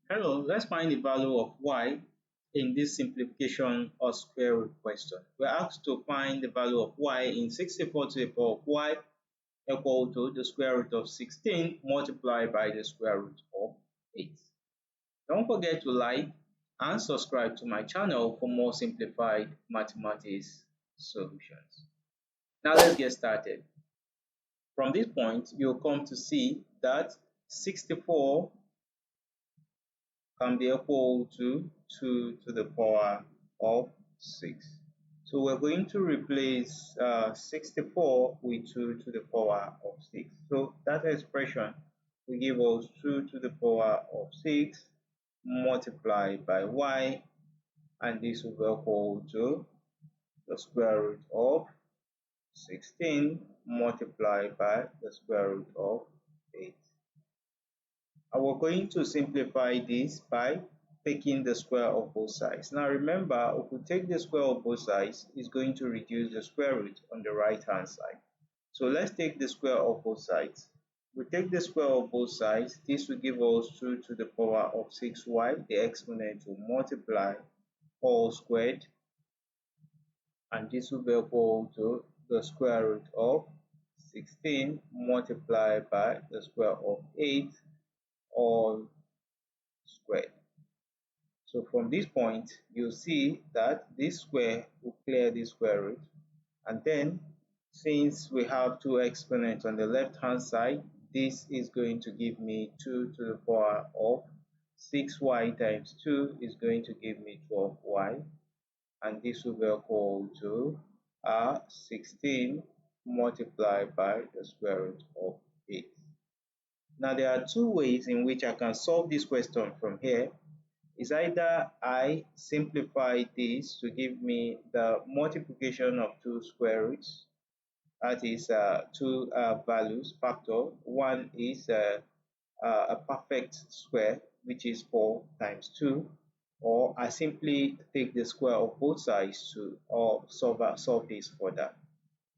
Hello, let's find the value of y in this simplification or square root question. We're asked to find the value of y in 64 to the power of y equal to the square root of 16 multiplied by the square root of 8. Don't forget to like and subscribe to my channel for more simplified mathematics solutions. Now let's get started. From this point, you'll come to see that 64 can be equal to 2 to the power of 6. So we're going to replace 64 with 2 to the power of 6. So that expression will give us 2 to the power of 6 multiplied by y, and this will be equal to the square root of 16 multiplied by the square root of 8. And we're going to simplify this by taking the square of both sides. Now remember, if we take the square of both sides, it's going to reduce the square root on the right hand side. So let's take the square of both sides. We take the square of both sides, this will give us 2 to the power of 6y, the exponent will multiply all squared, and this will be equal to the square root of 16 multiplied by the square of 8 all squared. So from this point, you see that this square will clear this square root, and then since we have two exponents on the left hand side, this is going to give me 2 to the power of 6y times 2 is going to give me 12y, and this will be equal to 16 multiplied by the square root of 8. Now there are two ways in which I can solve this question from here. Is either I simplify this to give me the multiplication of two square roots, that is two values, factor. One is a perfect square, which is 4 times 2, or I simply take the square of both sides to solve this further.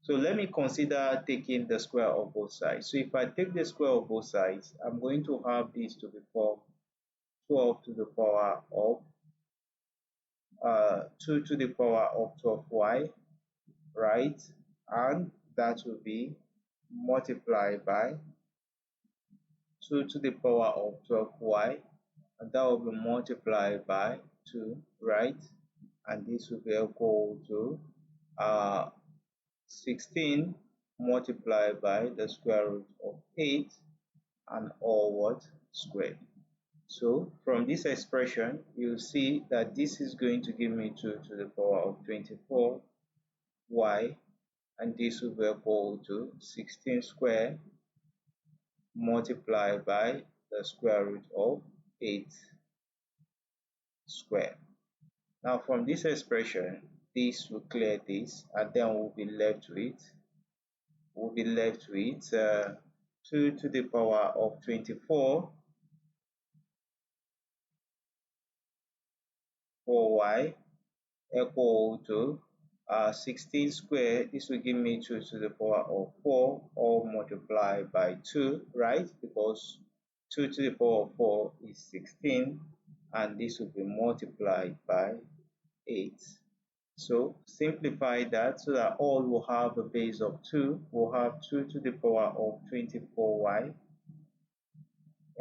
So let me consider taking the square of both sides. So if I take the square of both sides, I'm going to have this to become 12 to the power of 2 to the power of 12y, right? And that will be multiplied by 2 to the power of 12y, and that will be multiplied by 2, right? And this will be equal to 16 multiplied by the square root of 8 and all what squared. So from this expression, you see that this is going to give me 2 to the power of 24y, and this will be equal to 16 squared multiplied by the square root of 8 squared. Now from this expression, this will clear this, and then we'll be left with 2 to the power of 24 4y equal to 16 squared. This will give me 2 to the power of 4 all multiplied by 2, right? Because 2 to the power of 4 is 16, and this will be multiplied by 8. So simplify that so that all will have a base of 2. We'll have 2 to the power of 24y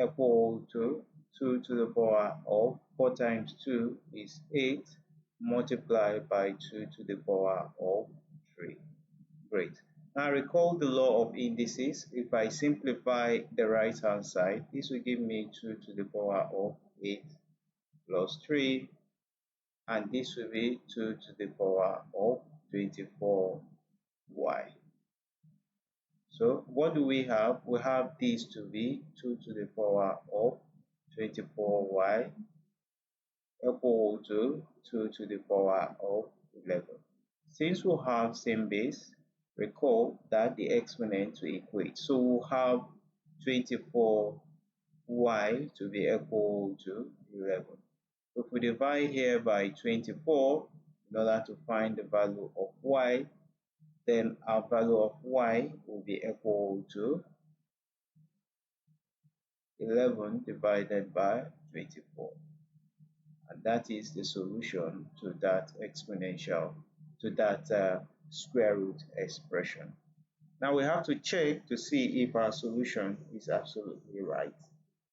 equal to 2 to the power of 4 times 2 is 8 multiplied by 2 to the power of 3. Great. Now recall the law of indices. If I simplify the right hand side, this will give me 2 to the power of 8 plus 3, and this will be 2 to the power of 24y. So what do we have? We have this to be 2 to the power of 24y equal to 2 to the power of 11. Since we have same base, recall that the exponent will equate. So we'll have 24y to be equal to 11. If we divide here by 24 in order to find the value of y, then our value of y will be equal to 11 divided by 24. And that is the solution to that exponential, to that square root expression. Now we have to check to see if our solution is absolutely right.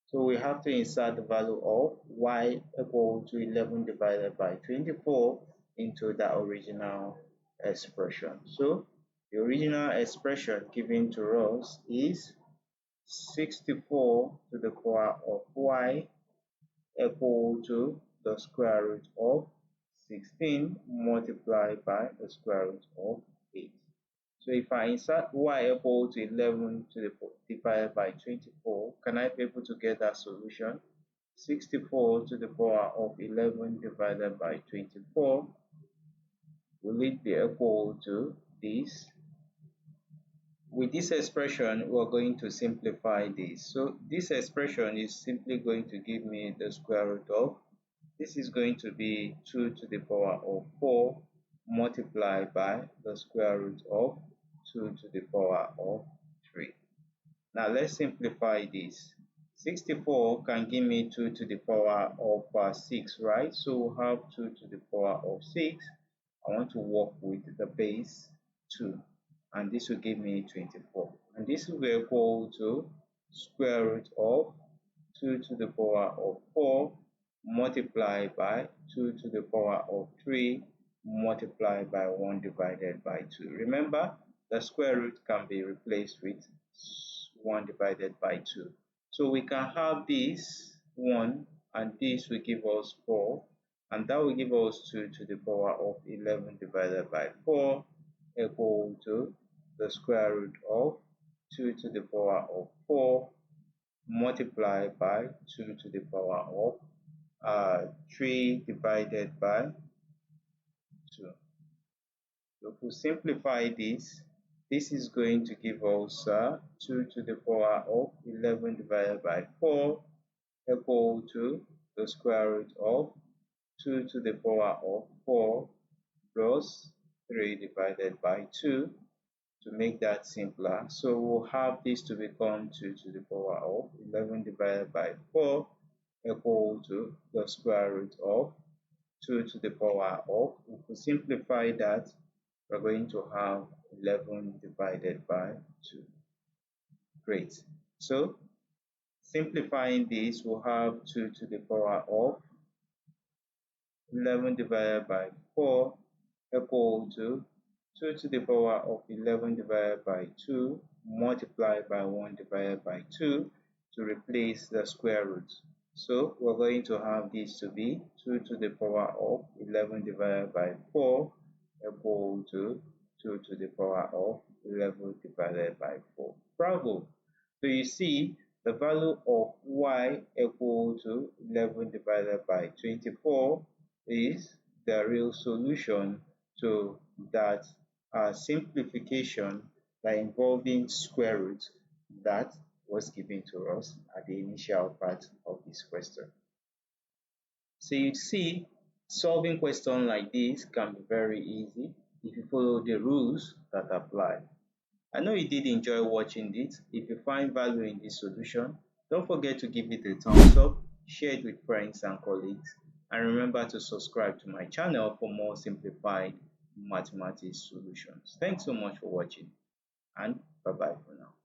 So we have to insert the value of y equal to 11 divided by 24 into the original expression. So the original expression given to us is 64 to the power of y equal to the square root of 16 multiplied by the square root of 8. So if I insert y equal to 11 to the divided by 24, can I be able to get that solution? 64 to the power of 11 divided by 24, will it be equal to this? With this expression, we're going to simplify this. So this expression is simply going to give me the square root of, this is going to be 2 to the power of 4 multiplied by the square root of 2 to the power of 3. Now let's simplify this. 64 can give me 2 to the power of 6, right? So we'll have 2 to the power of 6. I want to work with the base 2, and this will give me 24. And this will be equal to square root of 2 to the power of 4 multiplied by 2 to the power of 3 multiplied by 1 divided by 2. Remember, the square root can be replaced with 1 divided by 2. So we can have this 1 and this will give us 4, and that will give us 2 to the power of 11 divided by 4 equal to the square root of 2 to the power of 4 multiplied by 2 to the power of 3 divided by 2. So if we simplify this, this is going to give us 2 to the power of 11 divided by 4 equal to the square root of 2 to the power of 4 plus 3 divided by 2 to make that simpler. So we'll have this to become 2 to the power of 11 divided by 4 equal to the square root of 2 to the power of, if we simplify that, we're going to have 11 divided by 2. Great. So simplifying this, we'll have 2 to the power of 11 divided by 4 equal to 2 to the power of 11 divided by 2 multiplied by 1 divided by 2 to replace the square root. So we're going to have this to be 2 to the power of 11 divided by 4 equal to 2 to the power of 11 divided by 4. Bravo! So you see the value of y equal to 11 divided by 24 is the real solution to that simplification by involving square root that was given to us at the initial part of this question. So you see, solving questions like this can be very easy if you follow the rules that apply. I know you did enjoy watching this. If you find value in this solution, don't forget to give it a thumbs up, share it with friends and colleagues, and remember to subscribe to my channel for more simplified mathematics solutions. Thanks so much for watching, and bye-bye for now.